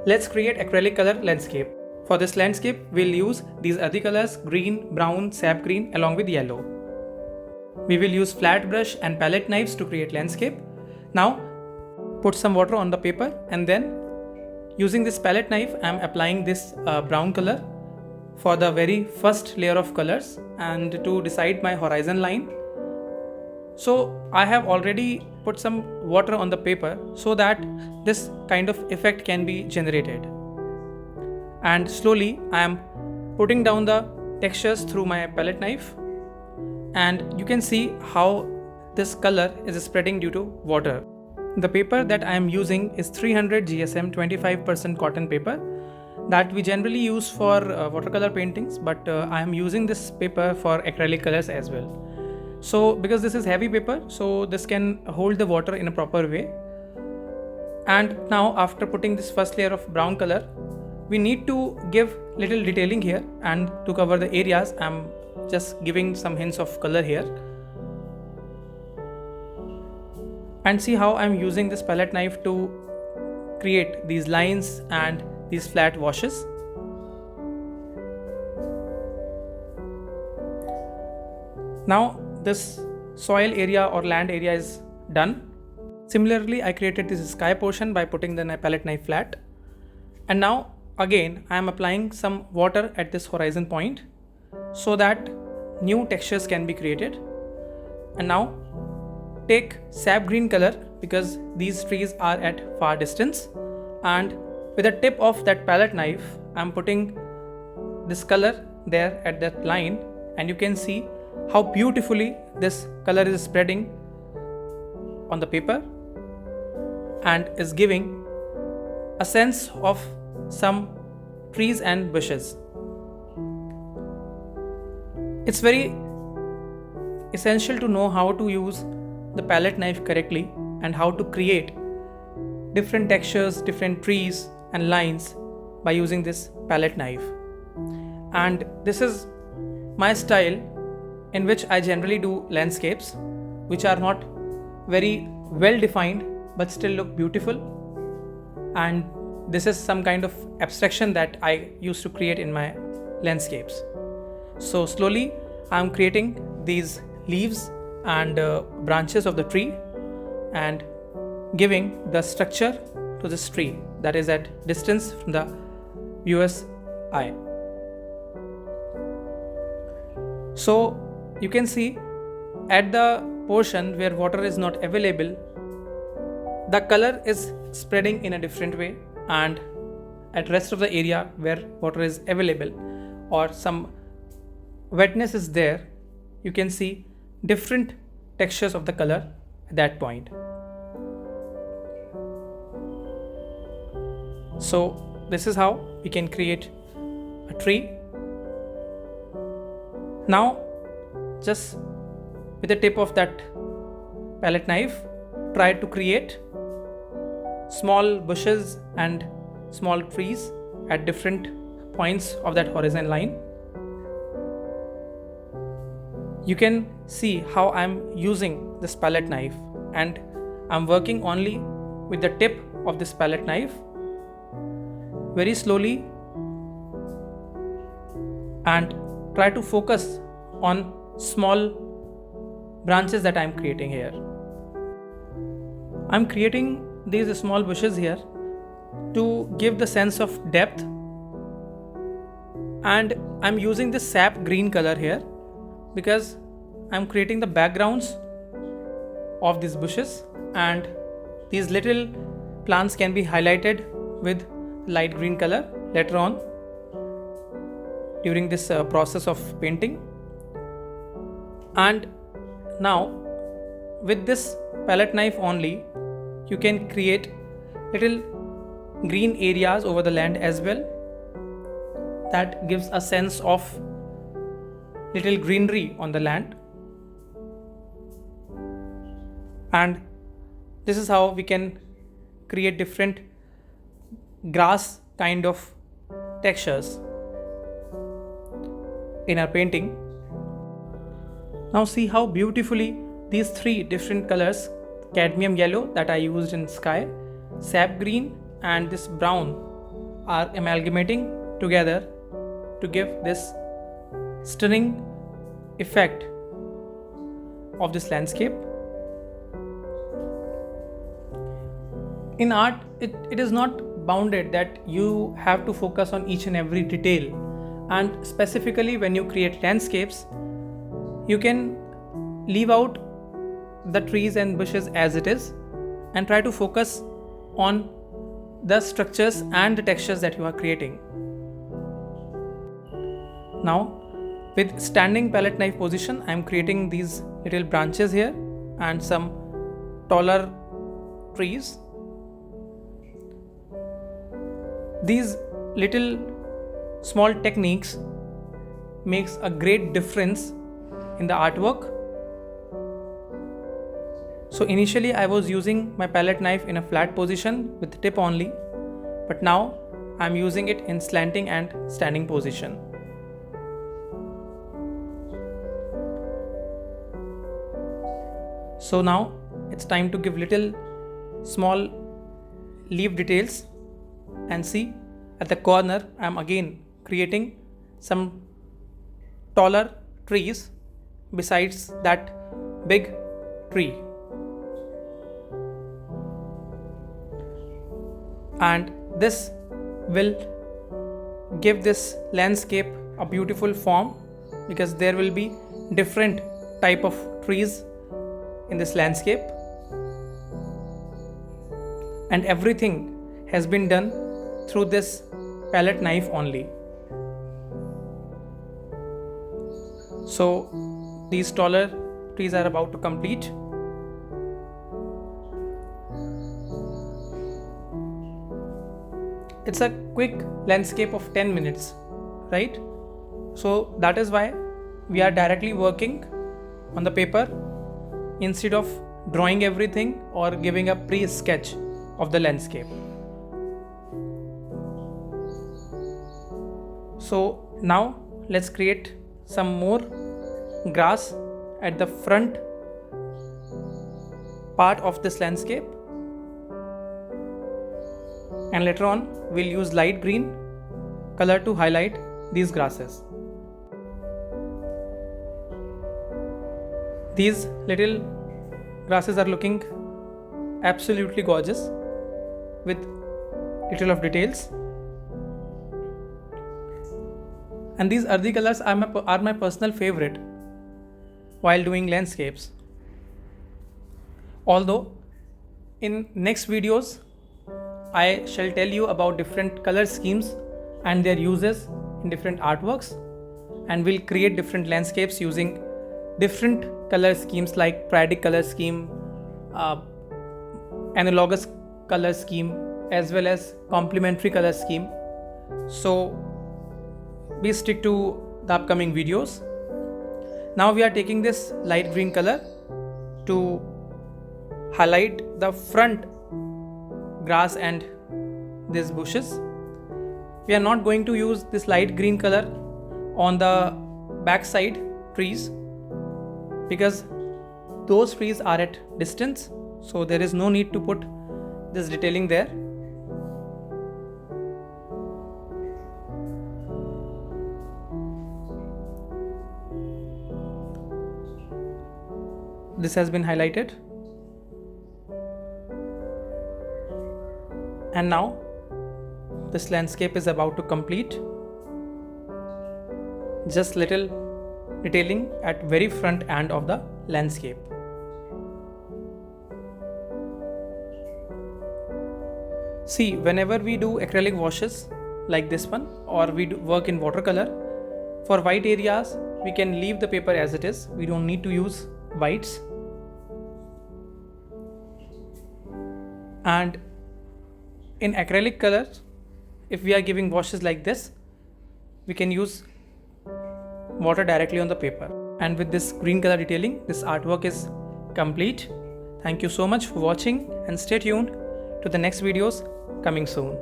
Let's create acrylic color landscape. For this landscape, we'll use these earthy colors green, brown, sap green along with yellow. We will use flat brush and palette knives to create landscape. Now put some water on the paper and then using this palette knife I am applying this brown color for the very first layer of colors and to decide my horizon line. So I have already put some water on the paper so that this kind of effect can be generated. And slowly I am putting down the textures through my palette knife, and you can see how this color is spreading due to water. The paper that I am using is 300 GSM 25% cotton paper that we generally use for watercolor paintings, but I am using this paper for acrylic colors as well. So because this is heavy paper, so this can hold the water in a proper way. And now after putting this first layer of brown color, we need to give little detailing here, and to cover the areas I'm just giving some hints of color here. And see how I'm using this palette knife to create these lines and these flat washes. Now this soil area or land area is done. Similarly, I created this sky portion by putting the palette knife flat. And now again I am applying some water at this horizon point so that new textures can be created. And now take sap green color because these trees are at far distance, and with the tip of that palette knife I am putting this color there at that line, and you can see how beautifully this color is spreading on the paper and is giving a sense of some trees and bushes. It's very essential to know how to use the palette knife correctly and how to create different textures, different trees and lines by using this palette knife. And this is my style in which I generally do landscapes which are not very well defined but still look beautiful, and this is some kind of abstraction that I used to create in my landscapes. So slowly I am creating these leaves and branches of the tree and giving the structure to this tree that is at distance from the viewer's eye. So you can see at the portion where water is not available, the color is spreading in a different way, and at rest of the area where water is available or some wetness is there, you can see different textures of the color at that point. So this is how we can create a tree. Now just with the tip of that palette knife, try to create small bushes and small trees at different points of that horizon line. You can see how I'm using this palette knife, and I'm working only with the tip of this palette knife very slowly, and try to focus on small branches that I'm creating here. I'm creating these small bushes here to give the sense of depth, and I'm using this sap green color here because I'm creating the backgrounds of these bushes, and these little plants can be highlighted with light green color later on during this process of painting. And now with this palette knife only, you can create little green areas over the land as well. That gives a sense of little greenery on the land. And this is how we can create different grass kind of textures in our painting. Now see how beautifully these three different colors, cadmium yellow that I used in sky, sap green and this brown are amalgamating together to give this stunning effect of this landscape. In art, it is not bounded that you have to focus on each and every detail, and specifically when you create landscapes, you can leave out the trees and bushes as it is and try to focus on the structures and the textures that you are creating. Now, with standing palette knife position, I am creating these little branches here and some taller trees. These little small techniques makes a great difference in the artwork. So initially I was using my palette knife in a flat position with tip only, but now I am using it in slanting and standing position. So now it's time to give little small leaf details, and see at the corner I am again creating some taller trees besides that big tree, and this will give this landscape a beautiful form because there will be different type of trees in this landscape, and everything has been done through this palette knife only. So these taller trees are about to complete. It's a quick landscape of 10 minutes, right? So that is why we are directly working on the paper instead of drawing everything or giving a pre-sketch of the landscape. So now let's create some more grass at the front part of this landscape, and later on we'll use light green color to highlight these grasses. These little grasses are looking absolutely gorgeous with little of details, and these earthy colors are my personal favorite while doing landscapes. Although in next videos I shall tell you about different color schemes and their uses in different artworks, and we'll create different landscapes using different color schemes like periodic color scheme, analogous color scheme, as well as complementary color scheme. So we stick to the upcoming videos. Now we are taking this light green color to highlight the front grass and these bushes. We are not going to use this light green color on the backside trees because those trees are at distance, so there is no need to put this detailing there. This has been highlighted, and now this landscape is about to complete. Just little detailing at very front end of the landscape. See, whenever we do acrylic washes like this one, or we work in watercolor, for white areas we can leave the paper as it is. We don't need to use whites. And in acrylic colors, if we are giving washes like this, we can use water directly on the paper. And with this green color detailing, this artwork is complete. Thank you so much for watching, and stay tuned to the next videos coming soon.